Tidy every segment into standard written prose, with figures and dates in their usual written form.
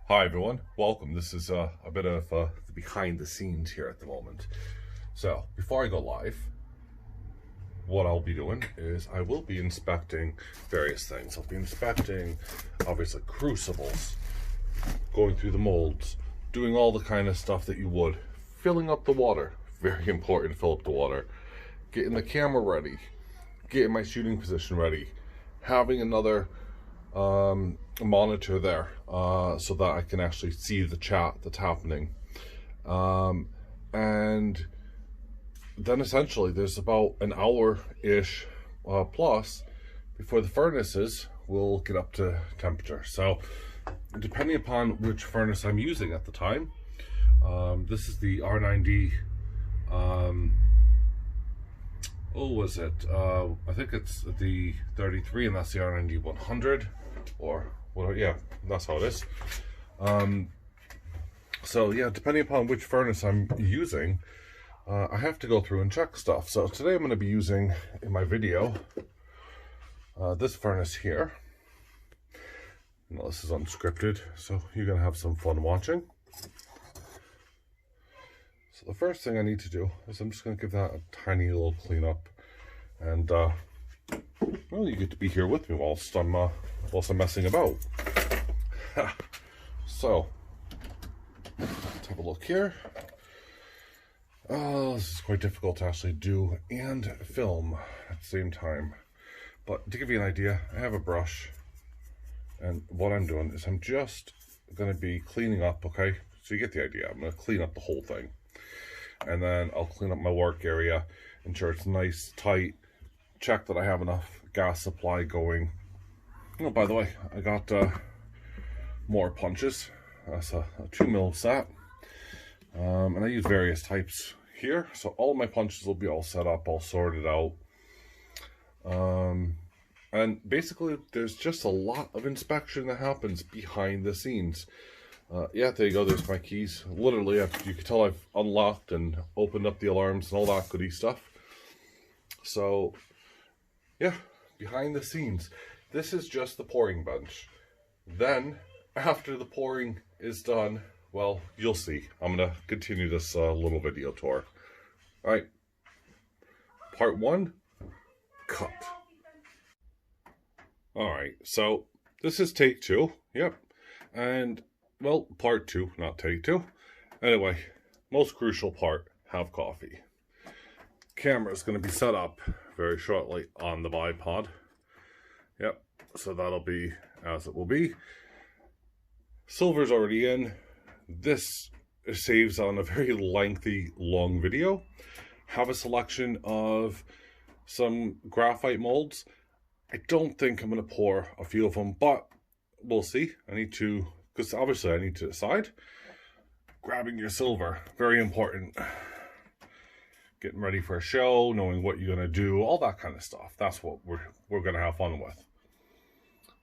Hi everyone, welcome. This is a bit of the behind the scenes here at the moment. So before I go live, what I'll be doing is I will be inspecting various things. I'll be inspecting obviously crucibles, going through the molds, doing all the kind of stuff that you would, filling up the water, very important to fill up the water, getting the camera ready, getting my shooting position ready, having another monitor there so that I can actually see the chat that's happening, and then essentially there's about an hour-ish plus before the furnaces will get up to temperature. So depending upon which furnace I'm using at the time, this is the R9D, I think it's the 33, and that's the R9D 100, or well, yeah, that's how it is. So yeah, depending upon which furnace I'm using, I have to go through and check stuff. So today I'm going to be using, in my video, this furnace here. Now, this is unscripted, so you're going to have some fun watching. So the first thing I need to do is I'm just going to give that a tiny little cleanup, and well, you get to be here with me whilst I'm messing about. So let's have a look here. This is quite difficult to actually do and film at the same time. But to give you an idea, I have a brush, and what I'm doing is I'm just going to be cleaning up, okay? So you get the idea. I'm going to clean up the whole thing. And then I'll clean up my work area, ensure it's nice, tight, check that I have enough gas supply going. Oh, by the way, I got more punches. That's a 2mm set. And I use various types here. So all of my punches will be all set up, all sorted out. And basically, there's just a lot of inspection that happens behind the scenes. Yeah, there you go. There's my keys. Literally, you can tell I've unlocked and opened up the alarms and all that goody stuff. So, yeah, behind the scenes. This is just the pouring bench. Then, after the pouring is done, well, you'll see. I'm going to continue this little video tour. All right. Part 1, cut. All right, so this is take 2. Yep. And, well, part 2, not take 2. Anyway, most crucial part, have coffee. Camera is going to be set up very shortly on the bipod. Yep, so that'll be as it will be. Silver's already in. This saves on a very lengthy, long video. Have a selection of some graphite molds. I don't think I'm going to pour a few of them, but we'll see. I need to, because obviously I need to decide. Grabbing your silver, very important. Getting ready for a show, knowing what you're going to do, all that kind of stuff. That's what we're going to have fun with.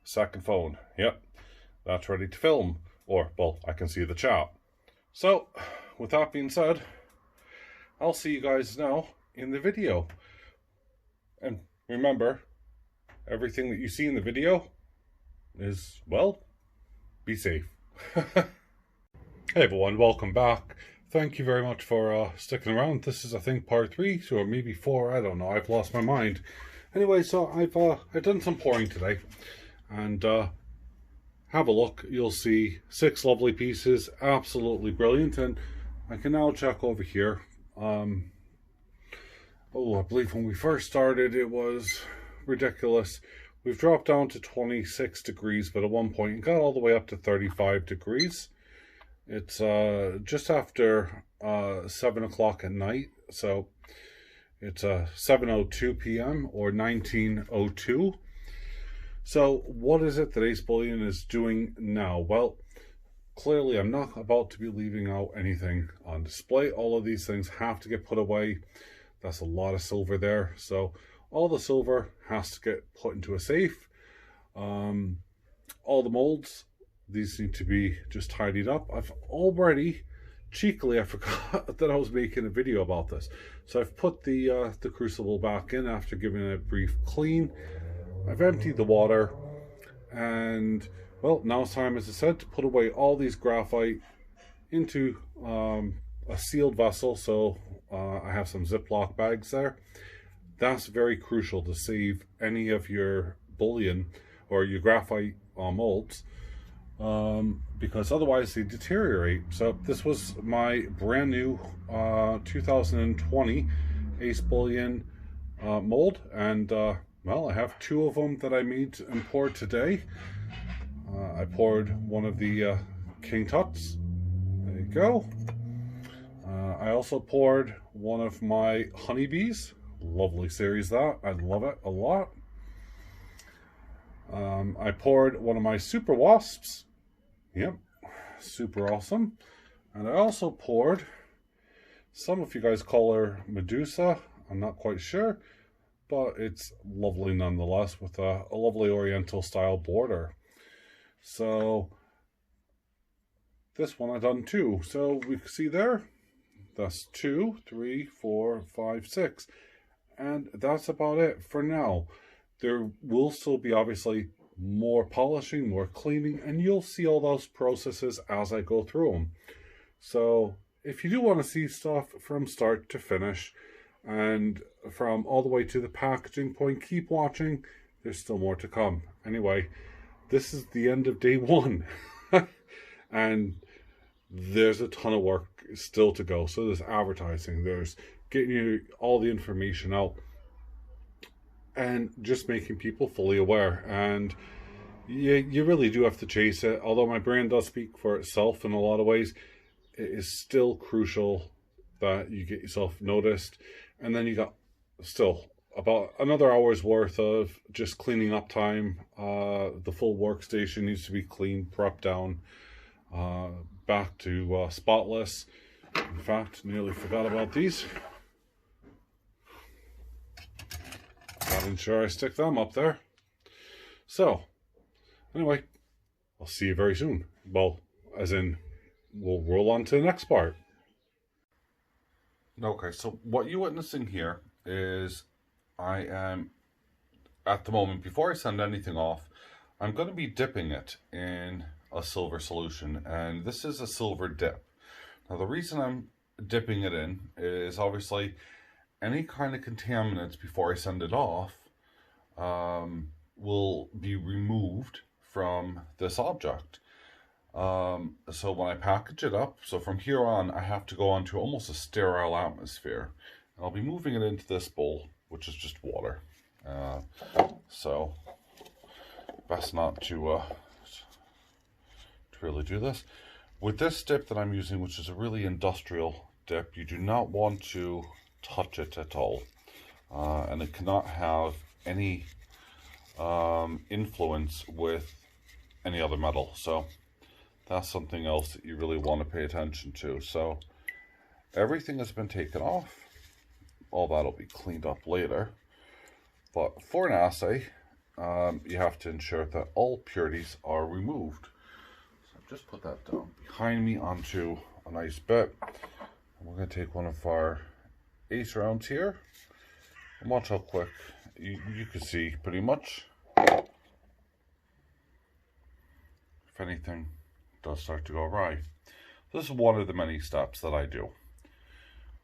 Second phone, yep, that's ready to film. Or, well, I can see the chat. So, with that being said, I'll see you guys now in the video. And remember, everything that you see in the video is, well, be safe. Hey everyone, welcome back. Thank you very much for sticking around. This is, I think, part 3, or maybe 4, I don't know, I've lost my mind. Anyway, so I've done some pouring today, and have a look. You'll see 6 lovely pieces, absolutely brilliant. And I can now check over here. I believe when we first started it was ridiculous. We've dropped down to 26 degrees, but at one point it got all the way up to 35 degrees. It's just after 7 o'clock at night, so it's 7:02 p.m. or 19:02. So what is it that AceBullion is doing now? Well, clearly I'm not about to be leaving out anything on display. All of these things have to get put away. That's a lot of silver there. So all the silver has to get put into a safe. All the molds, these need to be just tidied up. I've already, cheekily, I forgot that I was making a video about this. So I've put the crucible back in after giving it a brief clean. I've emptied the water, and Well, now it's time, as I said, to put away all these graphite into a sealed vessel. So I have some Ziploc bags there. That's very crucial to save any of your bullion or your graphite molds, because otherwise they deteriorate. So this was my brand new 2020 AceBullion mold, and well, I have two of them that I made and poured today. I poured one of the King Tuts. There you go. I also poured one of my honeybees. Lovely series that. I love it a lot. I poured one of my super wasps. Yep, super awesome. And I also poured, some of you guys call her Medusa. I'm not quite sure, but it's lovely nonetheless, with a lovely oriental style border. So this one I've done too. So we can see there, that's 2, 3, 4, 5, 6. And that's about it for now. There will still be obviously more polishing, more cleaning, and you'll see all those processes as I go through them. So if you do want to see stuff from start to finish and from all the way to the packaging point, keep watching. There's still more to come. Anyway, this is the end of day 1. And there's a ton of work still to go. So there's advertising, there's getting you all the information out, and just making people fully aware. And you really do have to chase it. Although my brand does speak for itself in a lot of ways, it is still crucial that you get yourself noticed. And then you got still about another hour's worth of just cleaning up time. The full workstation needs to be cleaned, prepped down, back to spotless. In fact, nearly forgot about these. Gotta ensure I stick them up there. So, anyway, I'll see you very soon. Well, as in, we'll roll on to the next part. Okay, so what you're witnessing here is I am, at the moment, before I send anything off, I'm going to be dipping it in a silver solution, and this is a silver dip. Now, the reason I'm dipping it in is obviously any kind of contaminants before I send it off will be removed from this object. So when I package it up, so from here on, I have to go onto almost a sterile atmosphere. I'll be moving it into this bowl, which is just water. So best not to really do this. With this dip that I'm using, which is a really industrial dip, you do not want to touch it at all. And it cannot have any influence with any other metal. So that's something else that you really want to pay attention to. So everything has been taken off. All that'll be cleaned up later. But for an assay, you have to ensure that all impurities are removed. So just put that down behind me onto a nice bit. And we're going to take one of our ace rounds here. And watch how quick you can see pretty much. If anything does start to go awry. This is one of the many steps that I do.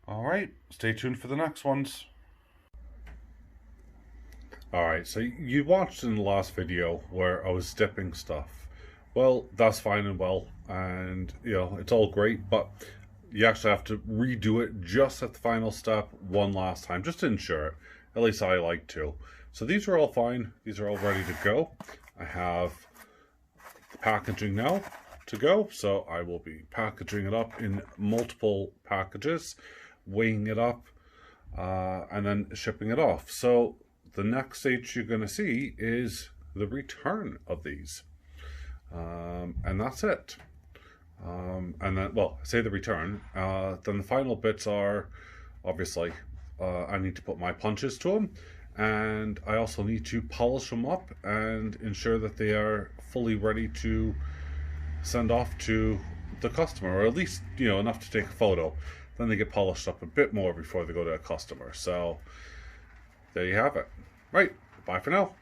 Alright, stay tuned for the next ones. Alright, so you watched in the last video where I was dipping stuff. Well, that's fine and well, and you know, it's all great, but you actually have to redo it just at the final step one last time, just to ensure it. At least I like to. So these are all fine. These are all ready to go. I have the packaging now to go, so I will be packaging it up in multiple packages, weighing it up, and then shipping it off. So the next stage you're going to see is the return of these, and that's it. And then, well, I say the return, then the final bits are obviously I need to put my punches to them, and I also need to polish them up and ensure that they are fully ready to send off to the customer, or at least, you know, enough to take a photo. Then they get polished up a bit more before they go to a customer. So there you have it. Right, bye for now.